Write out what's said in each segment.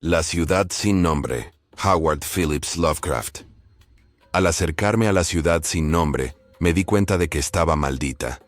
La ciudad sin nombre, Howard Phillips Lovecraft. Al acercarme a la ciudad sin nombre, me di cuenta de que estaba maldita.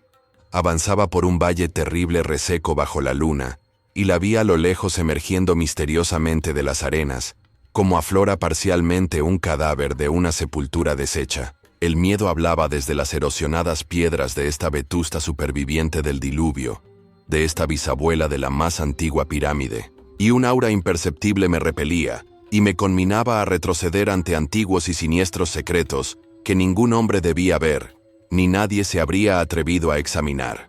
Avanzaba por un valle terrible reseco bajo la luna, y la vi a lo lejos emergiendo misteriosamente de las arenas, como aflora parcialmente un cadáver de una sepultura deshecha. El miedo hablaba desde las erosionadas piedras de esta vetusta superviviente del diluvio, de esta bisabuela de la más antigua pirámide, y un aura imperceptible me repelía, y me conminaba a retroceder ante antiguos y siniestros secretos que ningún hombre debía ver, ni nadie se habría atrevido a examinar.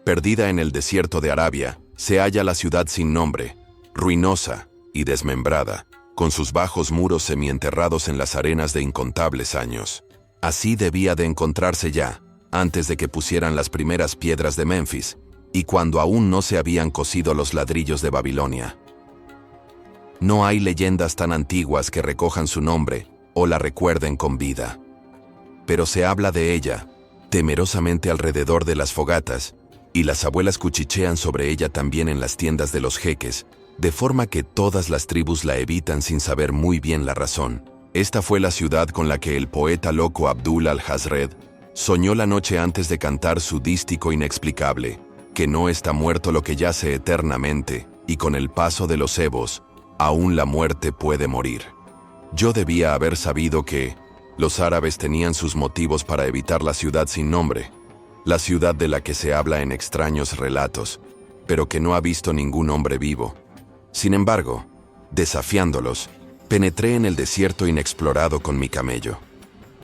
Perdida en el desierto de Arabia, se halla la ciudad sin nombre, ruinosa y desmembrada, con sus bajos muros semienterrados en las arenas de incontables años. Así debía de encontrarse ya, antes de que pusieran las primeras piedras de Memphis, y cuando aún no se habían cosido los ladrillos de Babilonia. No hay leyendas tan antiguas que recojan su nombre o la recuerden con vida. Pero se habla de ella, temerosamente alrededor de las fogatas, y las abuelas cuchichean sobre ella también en las tiendas de los jeques, de forma que todas las tribus la evitan sin saber muy bien la razón. Esta fue la ciudad con la que el poeta loco Abdul al-Hazred soñó la noche antes de cantar su dístico inexplicable, que no está muerto lo que yace eternamente, y con el paso de los ebos, aún la muerte puede morir. Yo debía haber sabido que los árabes tenían sus motivos para evitar la ciudad sin nombre, la ciudad de la que se habla en extraños relatos, pero que no ha visto ningún hombre vivo. Sin embargo, desafiándolos, penetré en el desierto inexplorado con mi camello.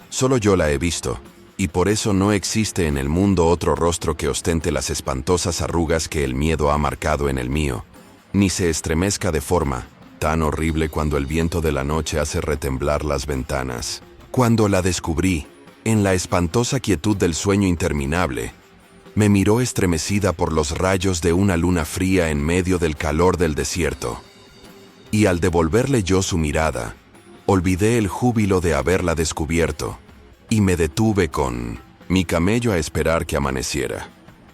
Solo yo la he visto, y por eso no existe en el mundo otro rostro que ostente las espantosas arrugas que el miedo ha marcado en el mío, ni se estremezca de forma tan horrible cuando el viento de la noche hace retemblar las ventanas. Cuando la descubrí, en la espantosa quietud del sueño interminable, me miró estremecida por los rayos de una luna fría en medio del calor del desierto. Y al devolverle yo su mirada, olvidé el júbilo de haberla descubierto, y me detuve con mi camello a esperar que amaneciera.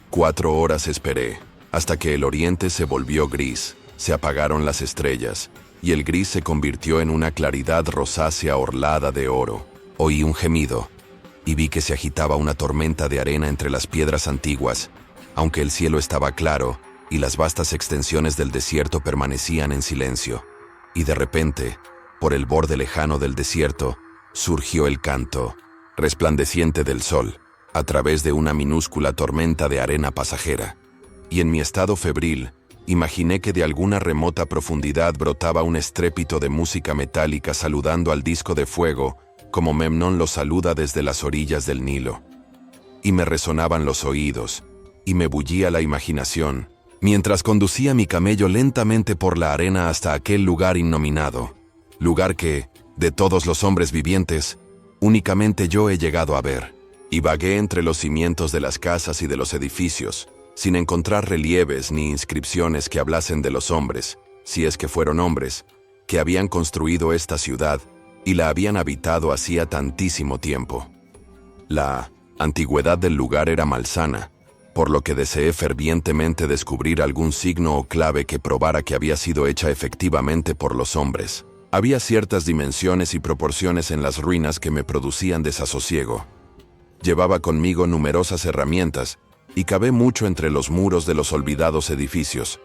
4 horas esperé, hasta que el oriente se volvió gris, se apagaron las estrellas, y el gris se convirtió en una claridad rosácea orlada de oro. Oí un gemido, y vi que se agitaba una tormenta de arena entre las piedras antiguas, aunque el cielo estaba claro, y las vastas extensiones del desierto permanecían en silencio. Y de repente, por el borde lejano del desierto, surgió el canto resplandeciente del sol, a través de una minúscula tormenta de arena pasajera. Y en mi estado febril, imaginé que de alguna remota profundidad brotaba un estrépito de música metálica saludando al disco de fuego, como Memnón lo saluda desde las orillas del Nilo. Y me resonaban los oídos, y me bullía la imaginación, mientras conducía mi camello lentamente por la arena hasta aquel lugar innominado, lugar que, de todos los hombres vivientes, únicamente yo he llegado a ver, y vagué entre los cimientos de las casas y de los edificios, sin encontrar relieves ni inscripciones que hablasen de los hombres, si es que fueron hombres, que habían construido esta ciudad y la habían habitado hacía tantísimo tiempo. La antigüedad del lugar era malsana, por lo que deseé fervientemente descubrir algún signo o clave que probara que había sido hecha efectivamente por los hombres. Había ciertas dimensiones y proporciones en las ruinas que me producían desasosiego. Llevaba conmigo numerosas herramientas y cavé mucho entre los muros de los olvidados edificios.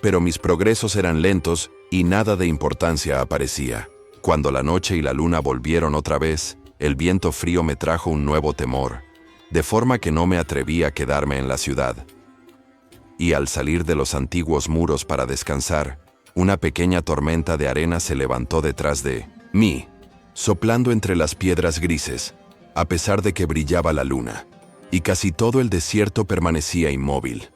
Pero mis progresos eran lentos y nada de importancia aparecía. Cuando la noche y la luna volvieron otra vez, el viento frío me trajo un nuevo temor, de forma que no me atreví a quedarme en la ciudad. Y al salir de los antiguos muros para descansar, una pequeña tormenta de arena se levantó detrás de mí, soplando entre las piedras grises, a pesar de que brillaba la luna, y casi todo el desierto permanecía inmóvil.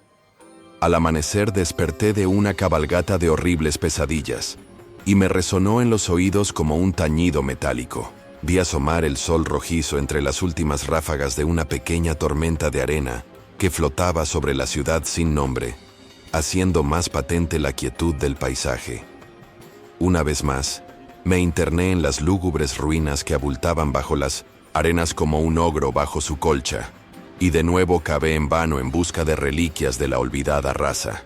Al amanecer desperté de una cabalgata de horribles pesadillas, y me resonó en los oídos como un tañido metálico. Vi asomar el sol rojizo entre las últimas ráfagas de una pequeña tormenta de arena que flotaba sobre la ciudad sin nombre, haciendo más patente la quietud del paisaje. Una vez más, me interné en las lúgubres ruinas que abultaban bajo las arenas como un ogro bajo su colcha, y de nuevo cavé en vano en busca de reliquias de la olvidada raza.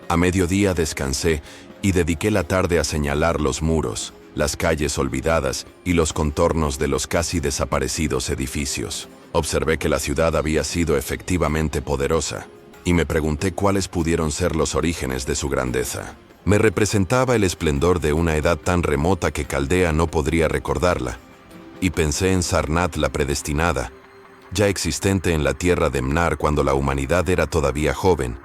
A mediodía descansé y dediqué la tarde a señalar los muros, las calles olvidadas y los contornos de los casi desaparecidos edificios. Observé que la ciudad había sido efectivamente poderosa, y me pregunté cuáles pudieron ser los orígenes de su grandeza. Me representaba el esplendor de una edad tan remota que Caldea no podría recordarla, y pensé en Sarnath la predestinada, ya existente en la tierra de Mnar cuando la humanidad era todavía joven,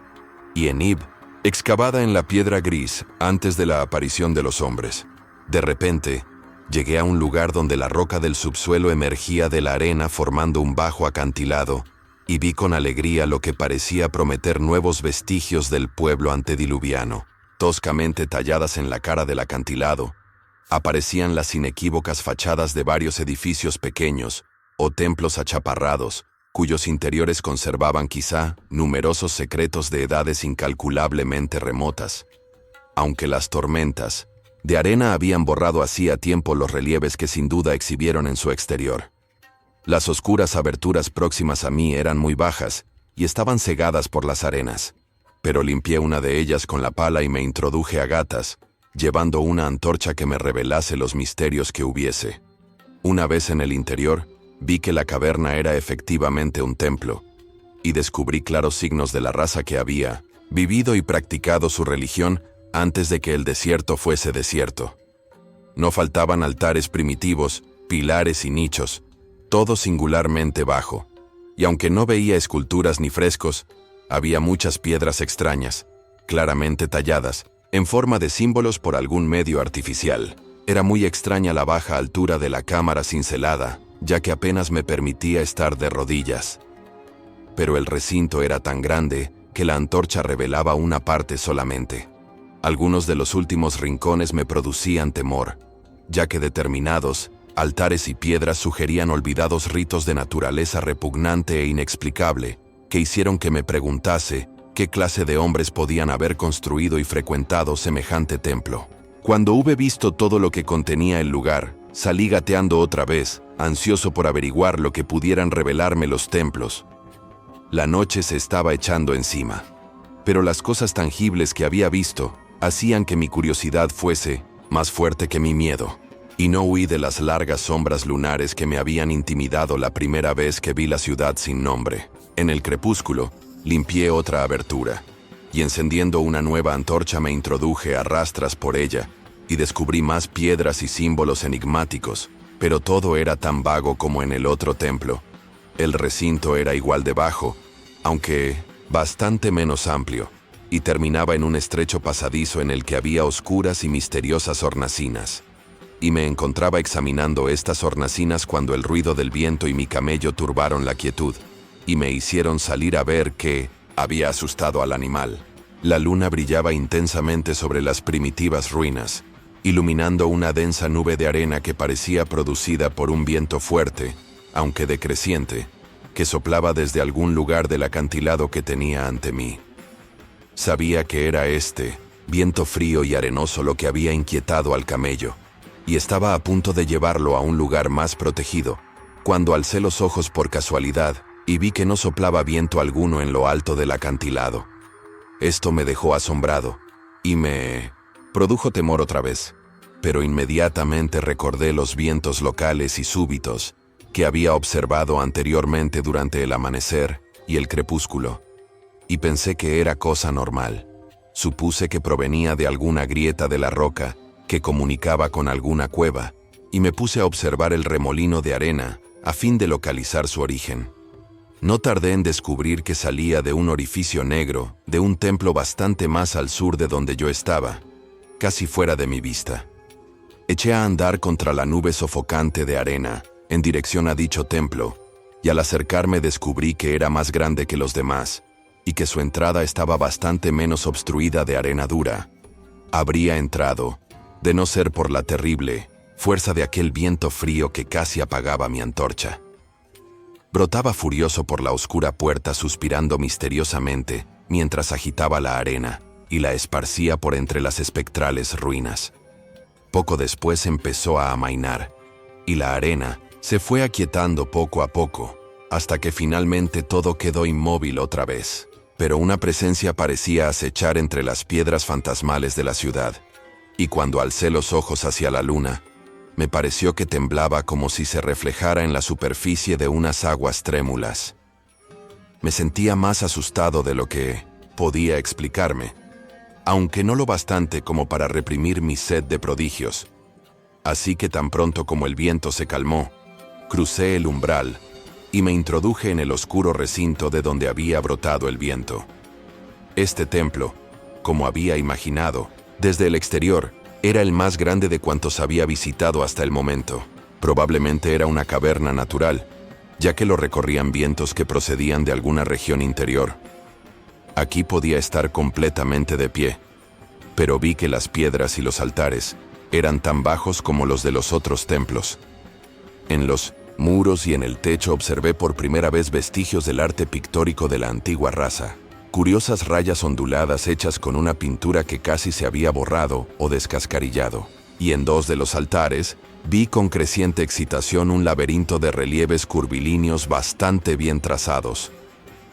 y en Ib, excavada en la piedra gris antes de la aparición de los hombres. De repente, llegué a un lugar donde la roca del subsuelo emergía de la arena formando un bajo acantilado, y vi con alegría lo que parecía prometer nuevos vestigios del pueblo antediluviano. Toscamente talladas en la cara del acantilado, aparecían las inequívocas fachadas de varios edificios pequeños o templos achaparrados, cuyos interiores conservaban quizá numerosos secretos de edades incalculablemente remotas. Aunque las tormentas de arena habían borrado hacía tiempo los relieves que sin duda exhibieron en su exterior. Las oscuras aberturas próximas a mí eran muy bajas y estaban cegadas por las arenas, pero limpié una de ellas con la pala y me introduje a gatas, llevando una antorcha que me revelase los misterios que hubiese. Una vez en el interior, vi que la caverna era efectivamente un templo, y descubrí claros signos de la raza que había vivido y practicado su religión antes de que el desierto fuese desierto. No faltaban altares primitivos, pilares y nichos, todo singularmente bajo, y aunque no veía esculturas ni frescos, había muchas piedras extrañas, claramente talladas, en forma de símbolos por algún medio artificial. Era muy extraña la baja altura de la cámara cincelada, ya que apenas me permitía estar de rodillas. Pero el recinto era tan grande que la antorcha revelaba una parte solamente. Algunos de los últimos rincones me producían temor, ya que determinados altares y piedras sugerían olvidados ritos de naturaleza repugnante e inexplicable, que hicieron que me preguntase qué clase de hombres podían haber construido y frecuentado semejante templo. Cuando hube visto todo lo que contenía el lugar, salí gateando otra vez, ansioso por averiguar lo que pudieran revelarme los templos. La noche se estaba echando encima, pero las cosas tangibles que había visto hacían que mi curiosidad fuese más fuerte que mi miedo, y no huí de las largas sombras lunares que me habían intimidado la primera vez que vi la ciudad sin nombre. En el crepúsculo, limpié otra abertura, y encendiendo una nueva antorcha me introduje a rastras por ella, y descubrí más piedras y símbolos enigmáticos, pero todo era tan vago como en el otro templo. El recinto era igual de bajo, aunque bastante menos amplio, y terminaba en un estrecho pasadizo en el que había oscuras y misteriosas hornacinas. Y me encontraba examinando estas hornacinas cuando el ruido del viento y mi camello turbaron la quietud, y me hicieron salir a ver qué había asustado al animal. La luna brillaba intensamente sobre las primitivas ruinas, iluminando una densa nube de arena que parecía producida por un viento fuerte, aunque decreciente, que soplaba desde algún lugar del acantilado que tenía ante mí. Sabía que era este viento frío y arenoso lo que había inquietado al camello, y estaba a punto de llevarlo a un lugar más protegido, cuando alcé los ojos por casualidad y vi que no soplaba viento alguno en lo alto del acantilado. Esto me dejó asombrado, y me produjo temor otra vez, pero inmediatamente recordé los vientos locales y súbitos que había observado anteriormente durante el amanecer y el crepúsculo, y pensé que era cosa normal. Supuse que provenía de alguna grieta de la roca que comunicaba con alguna cueva, y me puse a observar el remolino de arena a fin de localizar su origen. No tardé en descubrir que salía de un orificio negro de un templo bastante más al sur de donde yo estaba, casi fuera de mi vista. Eché a andar contra la nube sofocante de arena, en dirección a dicho templo, y al acercarme descubrí que era más grande que los demás, y que su entrada estaba bastante menos obstruida de arena dura. Habría entrado, de no ser por la terrible fuerza de aquel viento frío que casi apagaba mi antorcha. Brotaba furioso por la oscura puerta suspirando misteriosamente mientras agitaba la arena y la esparcía por entre las espectrales ruinas. Poco después empezó a amainar, y la arena se fue aquietando poco a poco, hasta que finalmente todo quedó inmóvil otra vez. pero una presencia parecía acechar entre las piedras fantasmales de la ciudad, y cuando alcé los ojos hacia la luna, me pareció que temblaba como si se reflejara en la superficie de unas aguas trémulas. Me sentía más asustado de lo que podía explicarme, aunque no lo bastante como para reprimir mi sed de prodigios. Así que tan pronto como el viento se calmó, crucé el umbral y me introduje en el oscuro recinto de donde había brotado el viento. Este templo, como había imaginado, desde el exterior, era el más grande de cuantos había visitado hasta el momento. Probablemente era una caverna natural, ya que lo recorrían vientos que procedían de alguna región interior. Aquí podía estar completamente de pie, pero vi que las piedras y los altares eran tan bajos como los de los otros templos. En los muros y en el techo observé por primera vez vestigios del arte pictórico de la antigua raza. Curiosas rayas onduladas hechas con una pintura que casi se había borrado o descascarillado. Y en dos de los altares vi con creciente excitación un laberinto de relieves curvilíneos bastante bien trazados.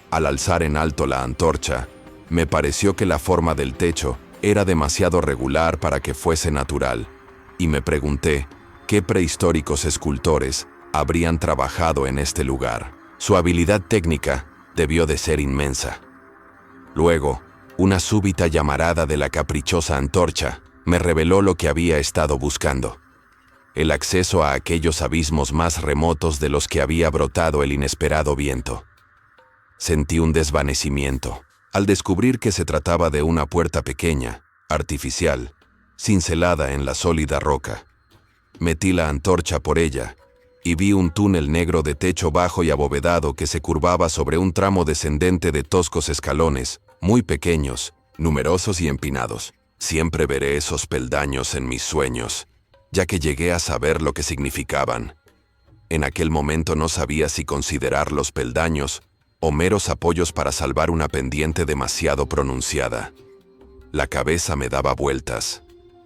Al alzar en alto la antorcha, me pareció que la forma del techo era demasiado regular para que fuese natural, y me pregunté qué prehistóricos escultores habrían trabajado en este lugar. Su habilidad técnica debió de ser inmensa. Luego, una súbita llamarada de la caprichosa antorcha me reveló lo que había estado buscando: el acceso a aquellos abismos más remotos de los que había brotado el inesperado viento. Sentí un desvanecimiento al descubrir que se trataba de una puerta pequeña, artificial, cincelada en la sólida roca. Metí la antorcha por ella y vi un túnel negro de techo bajo y abovedado que se curvaba sobre un tramo descendente de toscos escalones, muy pequeños, numerosos y empinados. Siempre veré esos peldaños en mis sueños, ya que llegué a saber lo que significaban. En aquel momento no sabía si considerar los peldaños o meros apoyos para salvar una pendiente demasiado pronunciada. La cabeza me daba vueltas,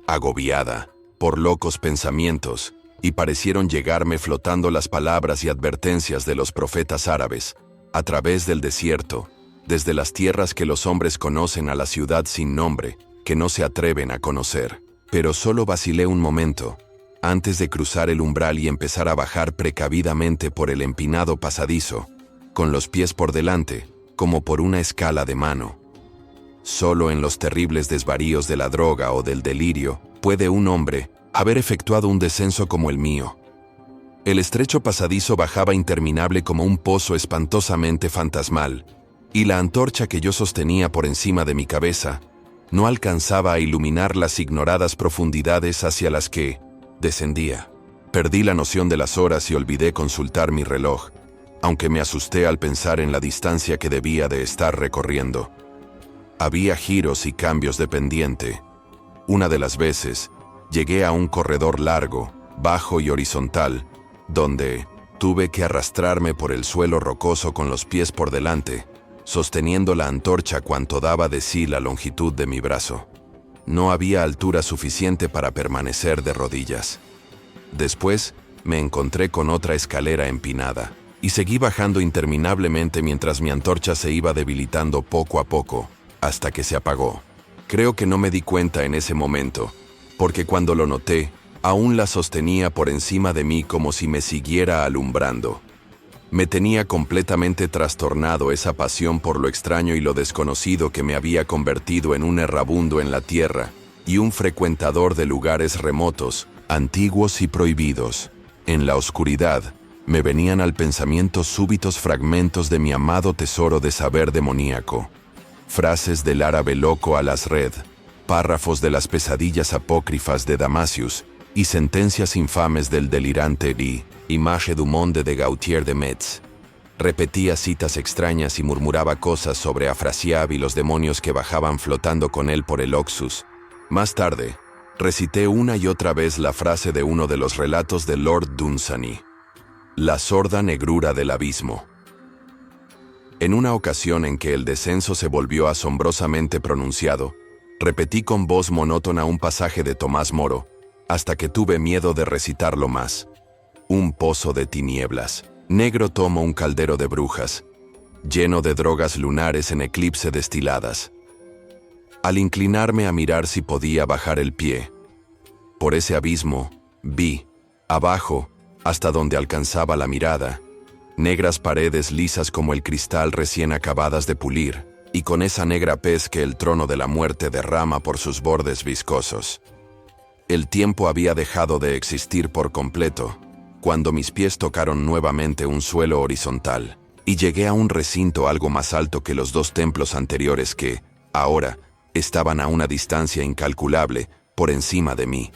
agobiada por locos pensamientos, y parecieron llegarme flotando las palabras y advertencias de los profetas árabes, a través del desierto, desde las tierras que los hombres conocen a la ciudad sin nombre, que no se atreven a conocer. Pero solo vacilé un momento, antes de cruzar el umbral y empezar a bajar precavidamente por el empinado pasadizo, con los pies por delante, como por una escala de mano. Solo en los terribles desvaríos de la droga o del delirio puede un hombre haber efectuado un descenso como el mío. El estrecho pasadizo bajaba interminable como un pozo espantosamente fantasmal, y la antorcha que yo sostenía por encima de mi cabeza no alcanzaba a iluminar las ignoradas profundidades hacia las que descendía. Perdí la noción de las horas y olvidé consultar mi reloj, aunque me asusté al pensar en la distancia que debía de estar recorriendo. Había giros y cambios de pendiente. Una de las veces, llegué a un corredor largo, bajo y horizontal, donde tuve que arrastrarme por el suelo rocoso con los pies por delante, sosteniendo la antorcha cuanto daba de sí la longitud de mi brazo. No había altura suficiente para permanecer de rodillas. Después, me encontré con otra escalera empinada, y seguí bajando interminablemente mientras mi antorcha se iba debilitando poco a poco, hasta que se apagó. Creo que no me di cuenta en ese momento, porque cuando lo noté, aún la sostenía por encima de mí como si me siguiera alumbrando. Me tenía completamente trastornado esa pasión por lo extraño y lo desconocido que me había convertido en un errabundo en la tierra y un frecuentador de lugares remotos, antiguos y prohibidos. En la oscuridad, me venían al pensamiento súbitos fragmentos de mi amado tesoro de saber demoníaco. Frases del árabe loco al-Asred, párrafos de las pesadillas apócrifas de Damasius y sentencias infames del delirante Image du Monde de Gautier de Metz. Repetía citas extrañas y murmuraba cosas sobre Afrasiab y los demonios que bajaban flotando con él por el Oxus. Más tarde, recité una y otra vez la frase de uno de los relatos de Lord Dunsany: la sorda negrura del abismo. En una ocasión en que el descenso se volvió asombrosamente pronunciado, repetí con voz monótona un pasaje de Tomás Moro, hasta que tuve miedo de recitarlo más. Un pozo de tinieblas, negro tomo un caldero de brujas, lleno de drogas lunares en eclipse destiladas. Al inclinarme a mirar si podía bajar el pie, por ese abismo, vi, abajo, hasta donde alcanzaba la mirada, negras paredes lisas como el cristal recién acabadas de pulir, y con esa negra pez que el trono de la muerte derrama por sus bordes viscosos. El tiempo había dejado de existir por completo, cuando mis pies tocaron nuevamente un suelo horizontal, y llegué a un recinto algo más alto que los dos templos anteriores que, ahora, estaban a una distancia incalculable por encima de mí.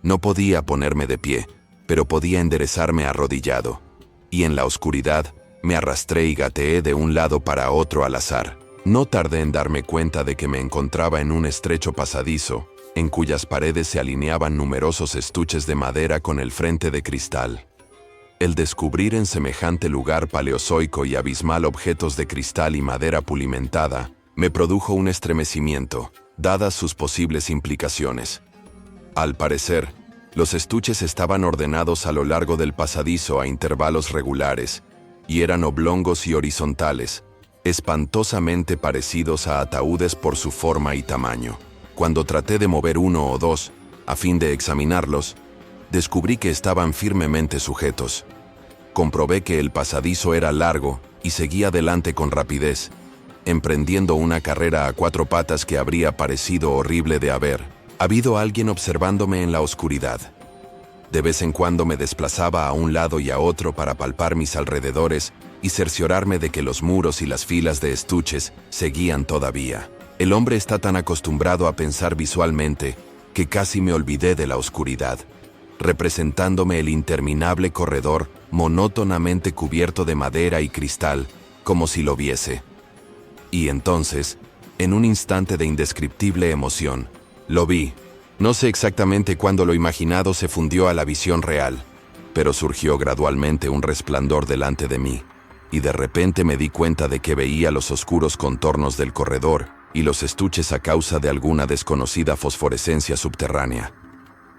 No podía ponerme de pie, pero podía enderezarme arrodillado, y en la oscuridad me arrastré y gateé de un lado para otro al azar. No tardé en darme cuenta de que me encontraba en un estrecho pasadizo, en cuyas paredes se alineaban numerosos estuches de madera con el frente de cristal. El descubrir en semejante lugar paleozoico y abismal objetos de cristal y madera pulimentada me produjo un estremecimiento, dadas sus posibles implicaciones. Al parecer, los estuches estaban ordenados a lo largo del pasadizo a intervalos regulares, y eran oblongos y horizontales, espantosamente parecidos a ataúdes por su forma y tamaño. Cuando traté de mover uno o dos, a fin de examinarlos, descubrí que estaban firmemente sujetos. Comprobé que el pasadizo era largo y seguí adelante con rapidez, emprendiendo una carrera a cuatro patas que habría parecido horrible de haber habido alguien observándome en la oscuridad. De vez en cuando me desplazaba a un lado y a otro para palpar mis alrededores y cerciorarme de que los muros y las filas de estuches seguían todavía. El hombre está tan acostumbrado a pensar visualmente que casi me olvidé de la oscuridad, representándome el interminable corredor monótonamente cubierto de madera y cristal, como si lo viese. Y entonces, en un instante de indescriptible emoción, lo vi. No sé exactamente cuándo lo imaginado se fundió a la visión real, pero surgió gradualmente un resplandor delante de mí, y de repente me di cuenta de que veía los oscuros contornos del corredor y los estuches a causa de alguna desconocida fosforescencia subterránea.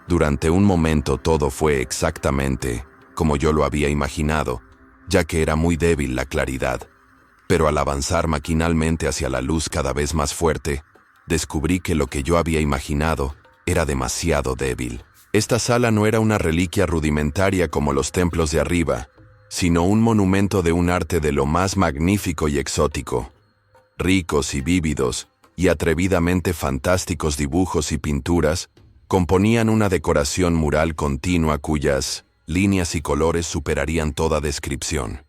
Durante un momento todo fue exactamente como yo lo había imaginado, ya que era muy débil la claridad. Pero al avanzar maquinalmente hacia la luz cada vez más fuerte, descubrí que lo que yo había imaginado era demasiado débil. Esta sala no era una reliquia rudimentaria como los templos de arriba, sino un monumento de un arte de lo más magnífico y exótico. Ricos y vívidos, y atrevidamente fantásticos dibujos y pinturas componían una decoración mural continua cuyas líneas y colores superarían toda descripción.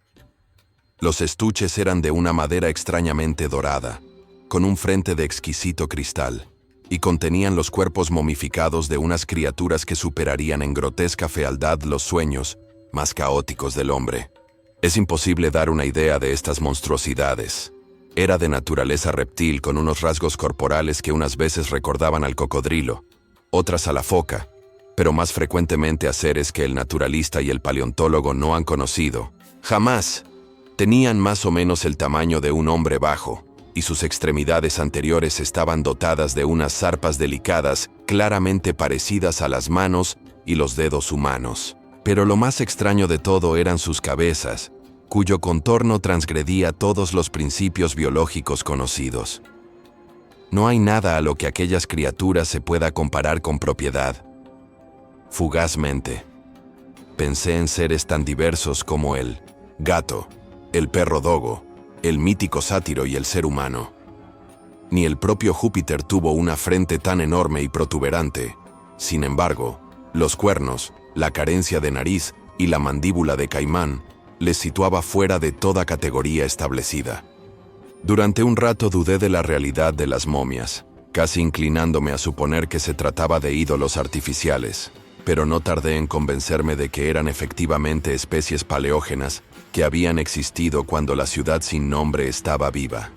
Los estuches eran de una madera extrañamente dorada, con un frente de exquisito cristal, y contenían los cuerpos momificados de unas criaturas que superarían en grotesca fealdad los sueños más caóticos del hombre. Es imposible dar una idea de estas monstruosidades. Era de naturaleza reptil con unos rasgos corporales que unas veces recordaban al cocodrilo, otras a la foca, pero más frecuentemente a seres que el naturalista y el paleontólogo no han conocido. Jamás. Tenían más o menos el tamaño de un hombre bajo, y sus extremidades anteriores estaban dotadas de unas zarpas delicadas, claramente parecidas a las manos y los dedos humanos. Pero lo más extraño de todo eran sus cabezas, cuyo contorno transgredía todos los principios biológicos conocidos. No hay nada a lo que aquellas criaturas se pueda comparar con propiedad. Fugazmente, pensé en seres tan diversos como el gato, el perro dogo, el mítico sátiro y el ser humano. Ni el propio Júpiter tuvo una frente tan enorme y protuberante. Sin embargo, los cuernos, la carencia de nariz y la mandíbula de caimán les situaba fuera de toda categoría establecida. Durante un rato dudé de la realidad de las momias, casi inclinándome a suponer que se trataba de ídolos artificiales, pero no tardé en convencerme de que eran efectivamente especies paleógenas que habían existido cuando la ciudad sin nombre estaba viva.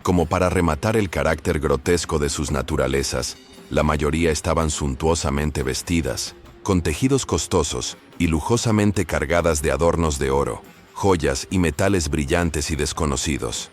Como para rematar el carácter grotesco de sus naturalezas, la mayoría estaban suntuosamente vestidas, con tejidos costosos y lujosamente cargadas de adornos de oro, joyas y metales brillantes y desconocidos.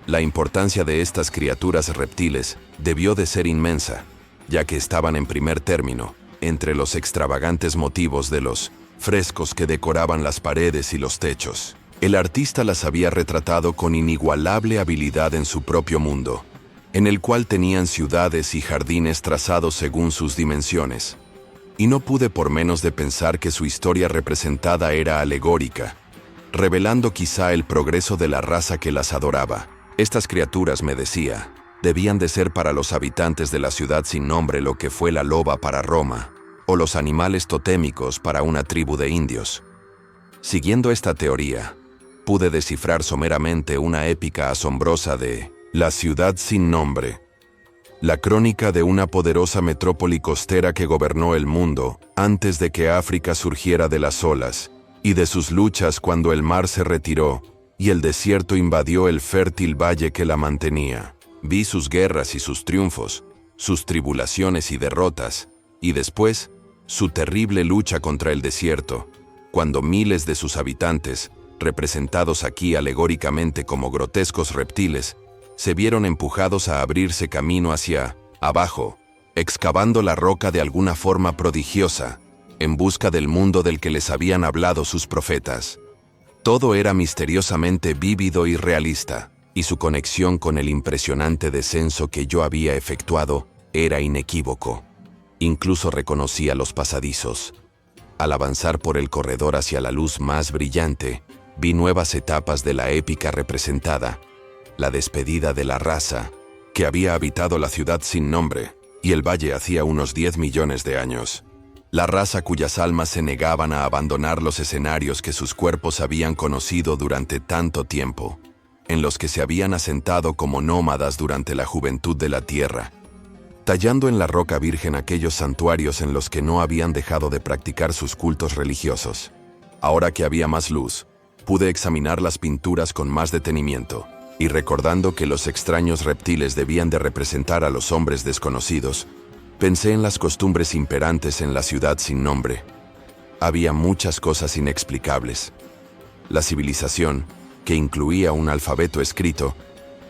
La importancia de estas criaturas reptiles debió de ser inmensa, ya que estaban en primer término entre los extravagantes motivos de los frescos que decoraban las paredes y los techos. El artista las había retratado con inigualable habilidad en su propio mundo, en el cual tenían ciudades y jardines trazados según sus dimensiones. Y no pude por menos de pensar que su historia representada era alegórica, revelando quizá el progreso de la raza que las adoraba. Estas criaturas, me decía, debían de ser para los habitantes de la ciudad sin nombre lo que fue la loba para Roma, o los animales totémicos para una tribu de indios. Siguiendo esta teoría, pude descifrar someramente una épica asombrosa de La ciudad sin nombre, la crónica de una poderosa metrópoli costera que gobernó el mundo antes de que África surgiera de las olas, y de sus luchas cuando el mar se retiró y el desierto invadió el fértil valle que la mantenía. Vi sus guerras y sus triunfos, sus tribulaciones y derrotas, y después, su terrible lucha contra el desierto, cuando miles de sus habitantes, representados aquí alegóricamente como grotescos reptiles, se vieron empujados a abrirse camino hacia abajo, excavando la roca de alguna forma prodigiosa, en busca del mundo del que les habían hablado sus profetas. Todo era misteriosamente vívido y realista, y su conexión con el impresionante descenso que yo había efectuado era inequívoco. Incluso reconocía los pasadizos. Al avanzar por el corredor hacia la luz más brillante, vi nuevas etapas de la épica representada, la despedida de la raza que había habitado la ciudad sin nombre y el valle hacía unos 10 millones de años. La raza cuyas almas se negaban a abandonar los escenarios que sus cuerpos habían conocido durante tanto tiempo, en los que se habían asentado como nómadas durante la juventud de la tierra, tallando en la roca virgen aquellos santuarios en los que no habían dejado de practicar sus cultos religiosos. Ahora que había más luz, pude examinar las pinturas con más detenimiento, y recordando que los extraños reptiles debían de representar a los hombres desconocidos, pensé en las costumbres imperantes en la ciudad sin nombre. Había muchas cosas inexplicables. La civilización, que incluía un alfabeto escrito,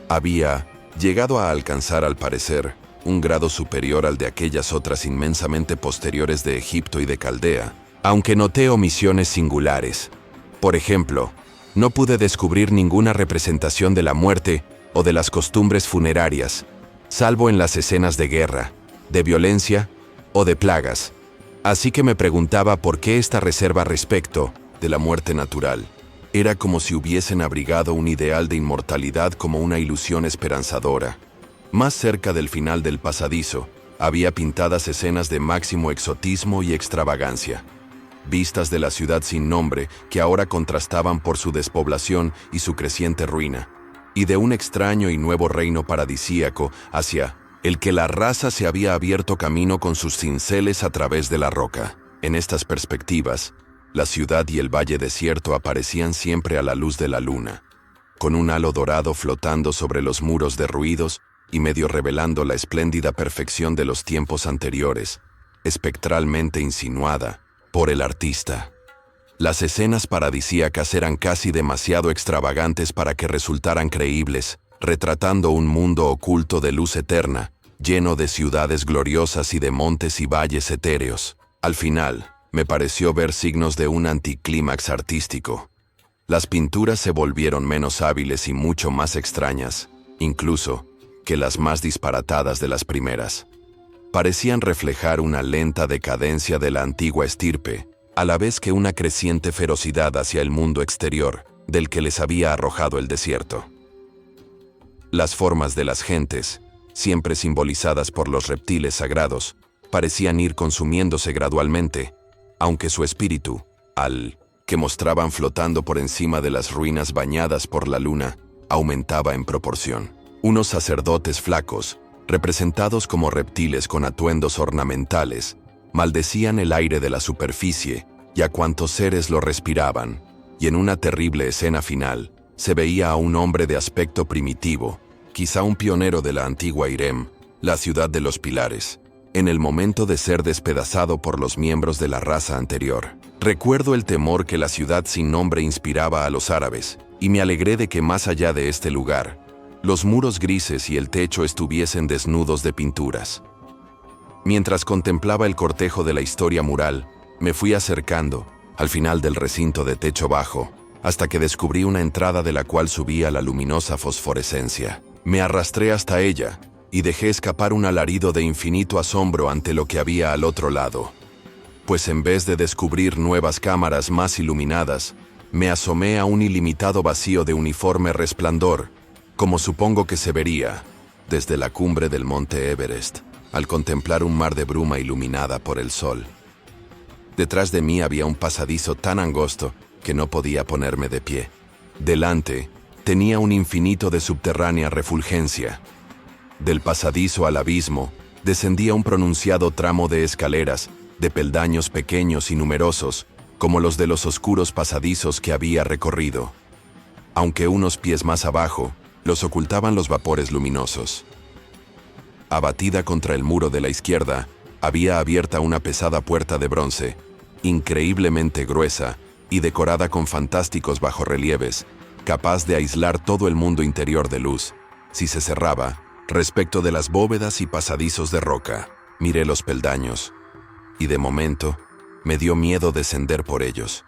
había llegado a alcanzar, al parecer, un grado superior al de aquellas otras inmensamente posteriores de Egipto y de Caldea, aunque noté omisiones singulares. Por ejemplo, no pude descubrir ninguna representación de la muerte o de las costumbres funerarias, salvo en las escenas de guerra, de violencia o de plagas. Así que me preguntaba por qué esta reserva respecto de la muerte natural. Era como si hubiesen abrigado un ideal de inmortalidad como una ilusión esperanzadora. Más cerca del final del pasadizo, había pintadas escenas de máximo exotismo y extravagancia. Vistas de la ciudad sin nombre que ahora contrastaban por su despoblación y su creciente ruina, y de un extraño y nuevo reino paradisíaco hacia el que la raza se había abierto camino con sus cinceles a través de la roca. En estas perspectivas, la ciudad y el valle desierto aparecían siempre a la luz de la luna, con un halo dorado flotando sobre los muros derruidos y medio revelando la espléndida perfección de los tiempos anteriores, espectralmente insinuada por el artista. Las escenas paradisíacas eran casi demasiado extravagantes para que resultaran creíbles, retratando un mundo oculto de luz eterna, lleno de ciudades gloriosas y de montes y valles etéreos. Al final, me pareció ver signos de un anticlímax artístico. Las pinturas se volvieron menos hábiles y mucho más extrañas, incluso, que las más disparatadas de las primeras. Parecían reflejar una lenta decadencia de la antigua estirpe, a la vez que una creciente ferocidad hacia el mundo exterior, del que les había arrojado el desierto. Las formas de las gentes, siempre simbolizadas por los reptiles sagrados, parecían ir consumiéndose gradualmente, aunque su espíritu, al que mostraban flotando por encima de las ruinas bañadas por la luna, aumentaba en proporción. Unos sacerdotes flacos, representados como reptiles con atuendos ornamentales, maldecían el aire de la superficie y a cuantos seres lo respiraban, y en una terrible escena final, se veía a un hombre de aspecto primitivo, quizá un pionero de la antigua Irem, la ciudad de los pilares, en el momento de ser despedazado por los miembros de la raza anterior. Recuerdo el temor que la ciudad sin nombre inspiraba a los árabes, y me alegré de que más allá de este lugar, los muros grises y el techo estuviesen desnudos de pinturas. Mientras contemplaba el cortejo de la historia mural, me fui acercando, al final del recinto de techo bajo, hasta que descubrí una entrada de la cual subía la luminosa fosforescencia. Me arrastré hasta ella y dejé escapar un alarido de infinito asombro ante lo que había al otro lado. Pues en vez de descubrir nuevas cámaras más iluminadas, me asomé a un ilimitado vacío de uniforme resplandor, como supongo que se vería desde la cumbre del monte Everest, al contemplar un mar de bruma iluminada por el sol. Detrás de mí había un pasadizo tan angosto que no podía ponerme de pie. Delante, tenía un infinito de subterránea refulgencia. Del pasadizo al abismo, descendía un pronunciado tramo de escaleras, de peldaños pequeños y numerosos, como los de los oscuros pasadizos que había recorrido. Aunque unos pies más abajo, los ocultaban los vapores luminosos. Abatida contra el muro de la izquierda, había abierta una pesada puerta de bronce, increíblemente gruesa y decorada con fantásticos bajorrelieves, capaz de aislar todo el mundo interior de luz, si se cerraba, respecto de las bóvedas y pasadizos de roca. Miré los peldaños, y de momento, me dio miedo descender por ellos.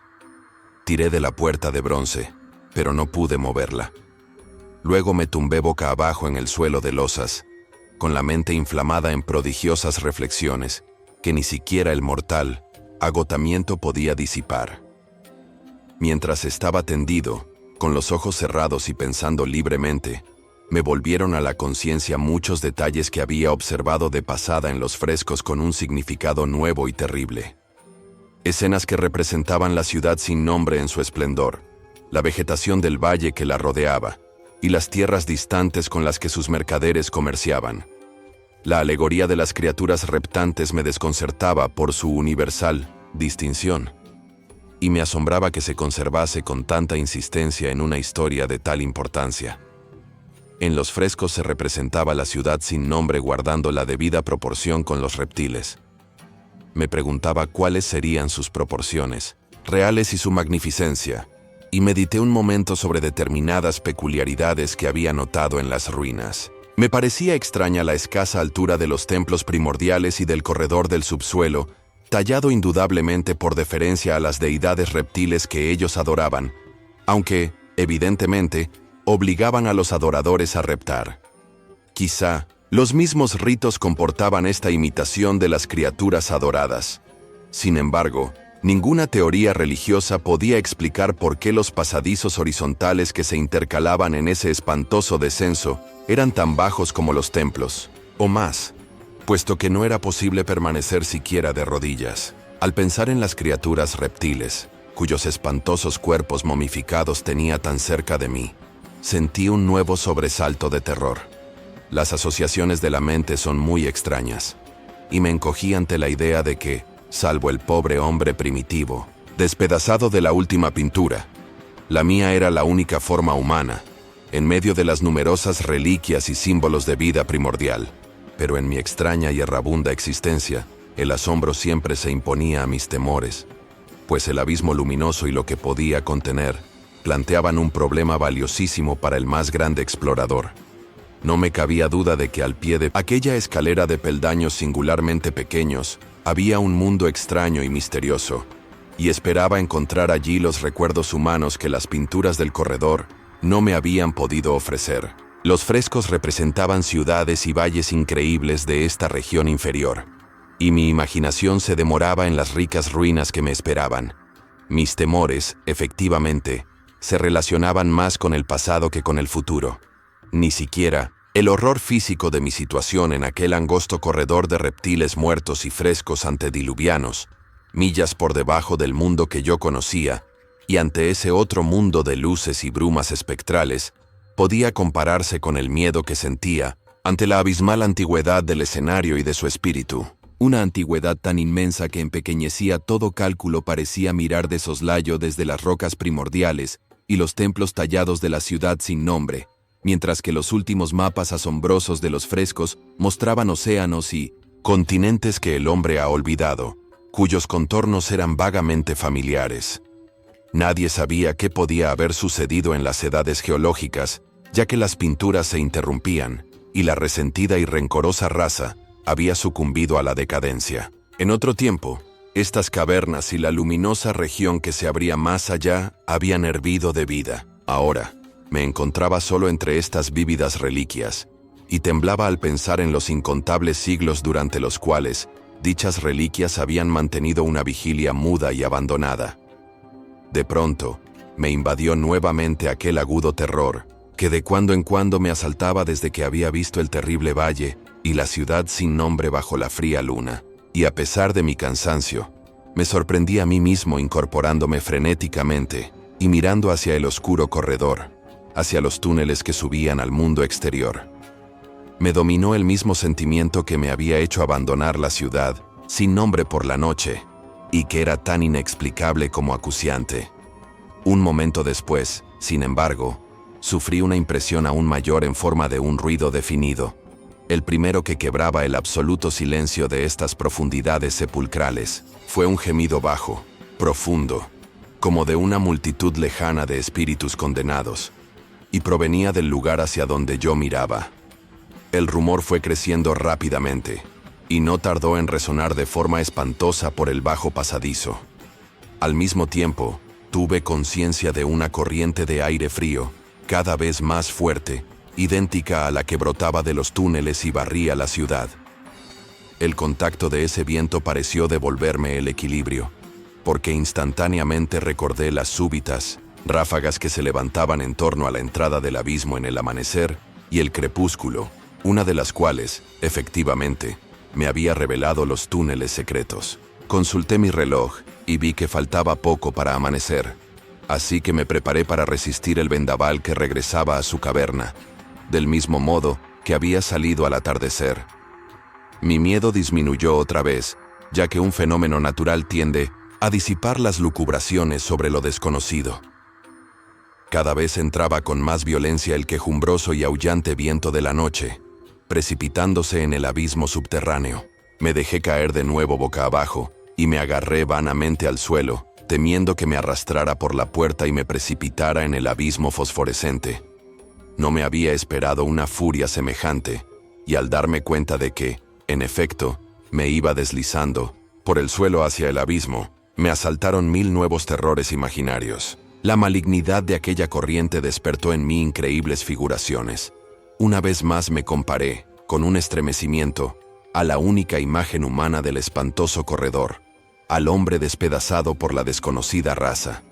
Tiré de la puerta de bronce, pero no pude moverla. Luego me tumbé boca abajo en el suelo de losas, con la mente inflamada en prodigiosas reflexiones que ni siquiera el mortal agotamiento podía disipar. Mientras estaba tendido, con los ojos cerrados y pensando libremente, me volvieron a la conciencia muchos detalles que había observado de pasada en los frescos con un significado nuevo y terrible. Escenas que representaban la ciudad sin nombre en su esplendor, la vegetación del valle que la rodeaba, y las tierras distantes con las que sus mercaderes comerciaban. La alegoría de las criaturas reptantes me desconcertaba por su universal distinción, y me asombraba que se conservase con tanta insistencia en una historia de tal importancia. En los frescos se representaba la ciudad sin nombre guardando la debida proporción con los reptiles. Me preguntaba cuáles serían sus proporciones reales y su magnificencia, y medité un momento sobre determinadas peculiaridades que había notado en las ruinas. Me parecía extraña la escasa altura de los templos primordiales y del corredor del subsuelo, tallado indudablemente por deferencia a las deidades reptiles que ellos adoraban, aunque, evidentemente, obligaban a los adoradores a reptar. Quizá, los mismos ritos comportaban esta imitación de las criaturas adoradas. Sin embargo, ninguna teoría religiosa podía explicar por qué los pasadizos horizontales que se intercalaban en ese espantoso descenso eran tan bajos como los templos, o más, puesto que no era posible permanecer siquiera de rodillas. Al pensar en las criaturas reptiles, cuyos espantosos cuerpos momificados tenía tan cerca de mí, sentí un nuevo sobresalto de terror. Las asociaciones de la mente son muy extrañas, y me encogí ante la idea de que, salvo el pobre hombre primitivo, despedazado de la última pintura, la mía era la única forma humana, en medio de las numerosas reliquias y símbolos de vida primordial. Pero en mi extraña y errabunda existencia, el asombro siempre se imponía a mis temores, pues el abismo luminoso y lo que podía contener planteaban un problema valiosísimo para el más grande explorador. No me cabía duda de que al pie de aquella escalera de peldaños singularmente pequeños, había un mundo extraño y misterioso, y esperaba encontrar allí los recuerdos humanos que las pinturas del corredor no me habían podido ofrecer. Los frescos representaban ciudades y valles increíbles de esta región inferior, y mi imaginación se demoraba en las ricas ruinas que me esperaban. Mis temores, efectivamente, se relacionaban más con el pasado que con el futuro. Ni siquiera el horror físico de mi situación en aquel angosto corredor de reptiles muertos y frescos antediluvianos, millas por debajo del mundo que yo conocía, y ante ese otro mundo de luces y brumas espectrales, podía compararse con el miedo que sentía ante la abismal antigüedad del escenario y de su espíritu. Una antigüedad tan inmensa que empequeñecía todo cálculo parecía mirar de soslayo desde las rocas primordiales y los templos tallados de la ciudad sin nombre, mientras que los últimos mapas asombrosos de los frescos mostraban océanos y continentes que el hombre ha olvidado, cuyos contornos eran vagamente familiares. Nadie sabía qué podía haber sucedido en las edades geológicas, ya que las pinturas se interrumpían, y la resentida y rencorosa raza había sucumbido a la decadencia. En otro tiempo, Estas cavernas y la luminosa región que se abría más allá habían hervido de vida. Ahora, me encontraba solo entre estas vívidas reliquias, y temblaba al pensar en los incontables siglos durante los cuales dichas reliquias habían mantenido una vigilia muda y abandonada. De pronto, me invadió nuevamente aquel agudo terror, que de cuando en cuando me asaltaba desde que había visto el terrible valle y la ciudad sin nombre bajo la fría luna. Y a pesar de mi cansancio, me sorprendí a mí mismo incorporándome frenéticamente y mirando hacia el oscuro corredor, hacia los túneles que subían al mundo exterior. Me dominó el mismo sentimiento que me había hecho abandonar la ciudad sin nombre por la noche, y que era tan inexplicable como acuciante. Un momento después, sin embargo, sufrí una impresión aún mayor en forma de un ruido definido, el primero que quebraba el absoluto silencio de estas profundidades sepulcrales. Fue un gemido bajo, profundo, como de una multitud lejana de espíritus condenados, y provenía del lugar hacia donde yo miraba. El rumor fue creciendo rápidamente, y no tardó en resonar de forma espantosa por el bajo pasadizo. Al mismo tiempo, tuve conciencia de una corriente de aire frío, cada vez más fuerte, idéntica a la que brotaba de los túneles y barría la ciudad. El contacto de ese viento pareció devolverme el equilibrio, porque instantáneamente recordé las súbitas ráfagas que se levantaban en torno a la entrada del abismo en el amanecer y el crepúsculo, una de las cuales, efectivamente, me había revelado los túneles secretos. Consulté mi reloj y vi que faltaba poco para amanecer, así que me preparé para resistir el vendaval que regresaba a su caverna, del mismo modo que había salido al atardecer. Mi miedo disminuyó otra vez, ya que un fenómeno natural tiende a disipar las lucubraciones sobre lo desconocido. Cada vez entraba con más violencia el quejumbroso y aullante viento de la noche, precipitándose en el abismo subterráneo. Me dejé caer de nuevo boca abajo y me agarré vanamente al suelo, temiendo que me arrastrara por la puerta y me precipitara en el abismo fosforescente. No me había esperado una furia semejante, y al darme cuenta de que, en efecto, me iba deslizando por el suelo hacia el abismo, me asaltaron 1000 nuevos terrores imaginarios. La malignidad de aquella corriente despertó en mí increíbles figuraciones. Una vez más me comparé, con un estremecimiento, a la única imagen humana del espantoso corredor, al hombre despedazado por la desconocida raza.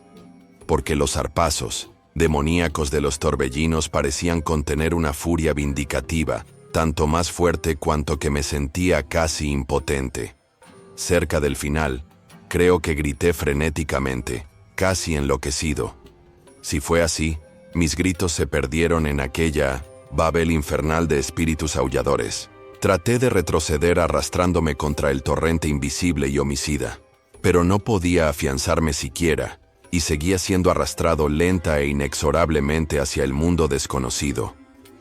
Porque los zarpazos demoníacos de los torbellinos parecían contener una furia vindicativa, tanto más fuerte cuanto que me sentía casi impotente. Cerca del final, creo que grité frenéticamente, casi enloquecido. Si fue así, mis gritos se perdieron en aquella Babel infernal de espíritus aulladores. Traté de retroceder arrastrándome contra el torrente invisible y homicida, pero no podía afianzarme siquiera, y seguía siendo arrastrado lenta e inexorablemente hacia el mundo desconocido.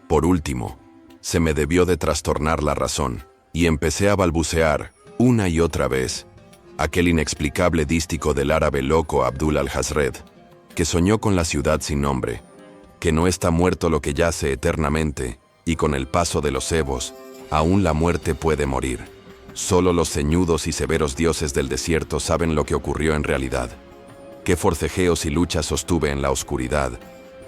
Por último, se me debió de trastornar la razón, y empecé a balbucear, una y otra vez, aquel inexplicable dístico del árabe loco Abdul al-Hazred, que soñó con la ciudad sin nombre, que no está muerto lo que yace eternamente, y con el paso de los ebos, aún la muerte puede morir. Solo los ceñudos y severos dioses del desierto saben lo que ocurrió en realidad. Qué forcejeos y luchas sostuve en la oscuridad,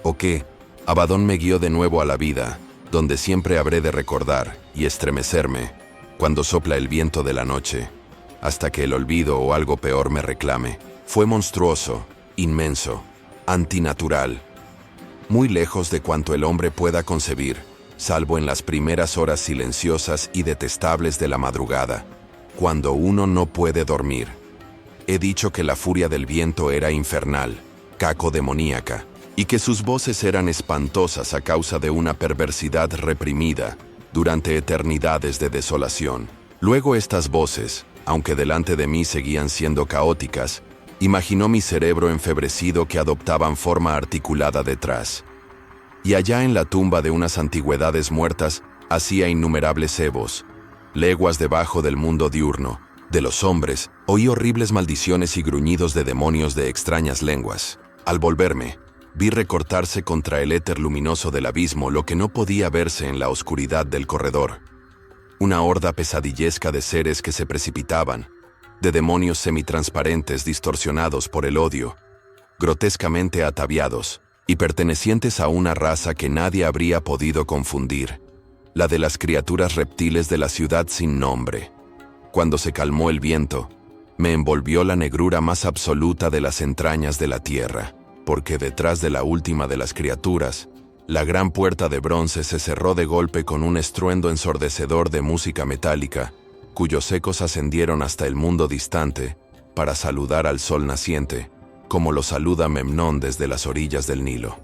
o qué Abadón me guió de nuevo a la vida, donde siempre habré de recordar y estremecerme cuando sopla el viento de la noche, hasta que el olvido o algo peor me reclame. Fue monstruoso, inmenso, antinatural, muy lejos de cuanto el hombre pueda concebir, salvo en las primeras horas silenciosas y detestables de la madrugada, cuando uno no puede dormir. He dicho que la furia del viento era infernal, caco-demoníaca, y que sus voces eran espantosas a causa de una perversidad reprimida durante eternidades de desolación. Luego estas voces, aunque delante de mí seguían siendo caóticas, imaginó mi cerebro enfebrecido que adoptaban forma articulada detrás. Y allá en la tumba de unas antigüedades muertas hacía innumerables ebos, leguas debajo del mundo diurno, de los hombres, oí horribles maldiciones y gruñidos de demonios de extrañas lenguas. Al volverme, vi recortarse contra el éter luminoso del abismo lo que no podía verse en la oscuridad del corredor. Una horda pesadillesca de seres que se precipitaban, de demonios semitransparentes distorsionados por el odio, grotescamente ataviados, y pertenecientes a una raza que nadie habría podido confundir, la de las criaturas reptiles de la ciudad sin nombre. Cuando se calmó el viento, me envolvió la negrura más absoluta de las entrañas de la tierra, porque detrás de la última de las criaturas, la gran puerta de bronce se cerró de golpe con un estruendo ensordecedor de música metálica, cuyos ecos ascendieron hasta el mundo distante, para saludar al sol naciente, como lo saluda Memnón desde las orillas del Nilo.